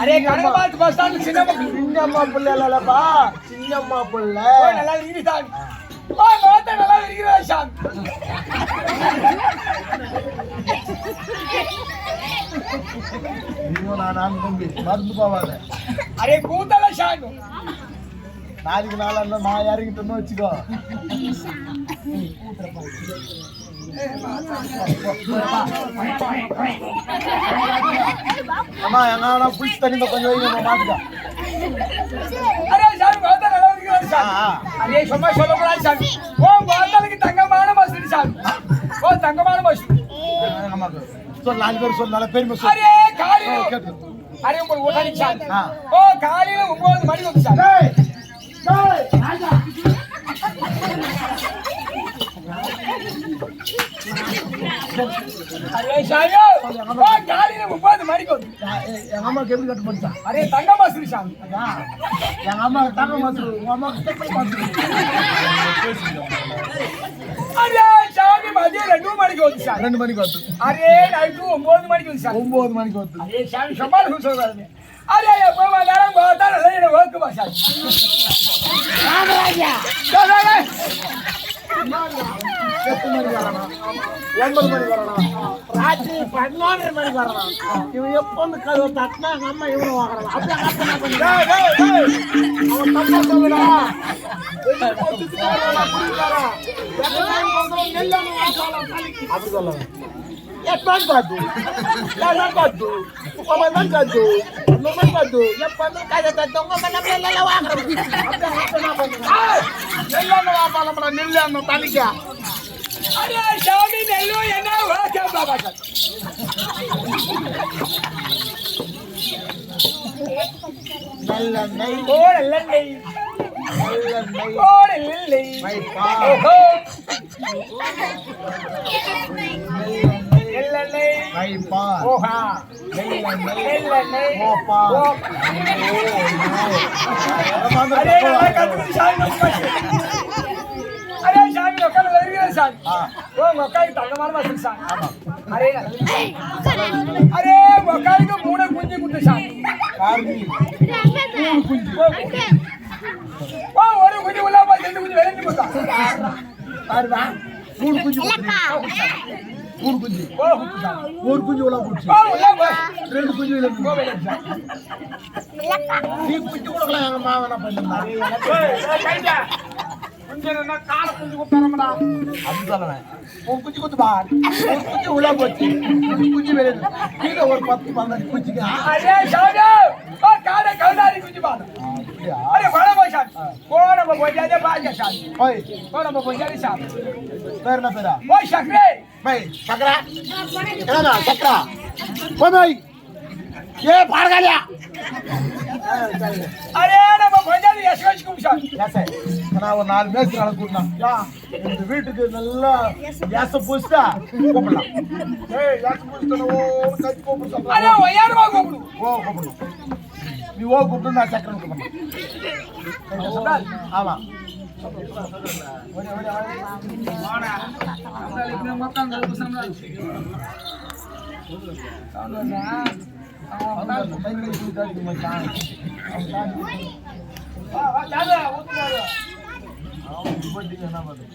array கனகபாத் bus stand சின்னம்மா புள்ளலப்பா சின்னம்மா புள்ள நல்லா இருக்கு சாமி ஓ மோத்த நல்லா இருக்கு சாமி நீங்க நான் நம்பி மறந்து போவாத அரே கூத்தல சாமி நாளைக்கு நாளல்ல நான் இறங்கிட்டேன்னு வச்சுக்கோ அம்மா எங்க புளிச்சு தண்ணி கொஞ்சம் வைங்க மாட்டுக்கா அரே சாமி மோத்த நல்லா இருக்கு சாமி அரே சும்மா சொல்லக்கூடாது சாமி ஓ மோத்தலுக்கு தங்கமான மசூரி சாமி ஓ தங்கமான மசூரி ஆமா சொல் நாலு பேர் சொல் நல்ல பெருமை சொல் அரே காலையில அரே உங்களுக்கு ஓடாடி சாமி ஓ காலையில 9 மணி வந்து சாமி டேய் ராஜா அரே சாயோ ஓ காலையில 9 மணிக்கு வந்து எங்க அம்மாக்கு எப்படி கட்டு போடுச்சா அரே தங்க மசூரி சாமி எங்க அம்மா தங்க மசூரி உங்க அம்மா தங்க மசூரி அரே சாமி மதியம் 2 மணிக்கு வந்து சாமி 2 மணிக்கு வந்து அரே நைட்டு 9 மணிக்கு வந்து சாமி 9 மணிக்கு வந்து அரே சாமி சமாளம் சொல்றாரு அரே எப்போ வந்தாலும் பார்த்தா நல்ல ஓக்கு பாஷா ராமராஜா சொல்லுங்க எத்தனை மணிக்கு வரணும் 9 மணிக்கு வரணும் ராத்திரி 11 மணிக்கு வரணும் இவன் எப்போ வந்து கதவை தட்டினா எங்க அம்மா இவனை வாங்குறாங்க அப்படியே அவன் தப்பா சொல்லுடா அப்படி சொல்லுங்க எப்பன்னு காத்து எல்லாம் காத்து உங்க காத்து நம்ம காத்து எப்பன்னு கதை தட்டு உங்க நம்ம எல்லாம் வாங்குறோம் எல்லாம் வாப்பாளம் நெல்லு அந்த தனிக்கா அரே சாமி நெல்லு என்ன வாக்கா பாபா நல்ல நெய் ஓ நல்ல நெய் ஓடலை ஓஹோ எல்லனை வைப்பா ஓஹா எல்லனை ஓப்பா அரே நல்லா கத்து சாமி அரே சாமி லோக்கல் வருகிற சாமி ஓ மக்காய் தங்கமான மசல் சாமி ஆமா அரே மக்காய்க்கு மூணு குஞ்சு குட்டு சாமி கார்மி மூணு குஞ்சு ஓ ஒரு குஞ்சு உள்ள பா ரெண்டு குஞ்சு வெளிய போதா பாருடா மூணு குஞ்சு மூணு குஞ்சு ஓ ஒரு குஞ்சு உள்ள போச்சு ஓ உள்ள பா ரெண்டு குஞ்சு உள்ள போ வெளிய நீ குஞ்சு கொடுக்கலாம் எங்க மாவன பண்ணா ஏய் கைடா குஞ்சனா கால குஞ்சு குத்தறமடா அது சொல்லறேன் ஒரு குஞ்சு குத்து பா ஒரு குஞ்சு உள்ள போச்சு குஞ்சு வெளிய நீங்க ஒரு 10 12 குஞ்சுங்க அரே சாஜா ஓ காடை கவுதாரி குஞ்சு பா अरे बड़ा भाषा कौन है बोझा दे बाजा शान ओए कौन है बोझा दे शान पैर ना पैरा ओए शकरे भाई शकरा क्या ना शकरा ओ भाई ये फाड़ गया अरे ना बोझा दे यशवंत कुमार कैसे ना वो नाल मैच நடக்குறனா யா இந்த வீட்டுக்கு நல்லா யாச பூஸ்டா கூப்பிடலாம் ஏய் யாச பூஸ்டனோ கை கூப்பிடு அரே ஒயாரமா கூப்பிடு ஓ கூப்பிடு நீ ஓ கூப்பிடு நான் சக்கரம் கூப்பிடுறேன் ஆமா ஓடி ஓடி வாடா அந்த லிக்ன மொத்தம் கல்பு சம்னா சாந்தா அவன் மைண்ட் சுத்தாடி மச்சான் வா வா ஜாதா ஊத்துறாரு அவன் போடிங்க என்ன பாத்து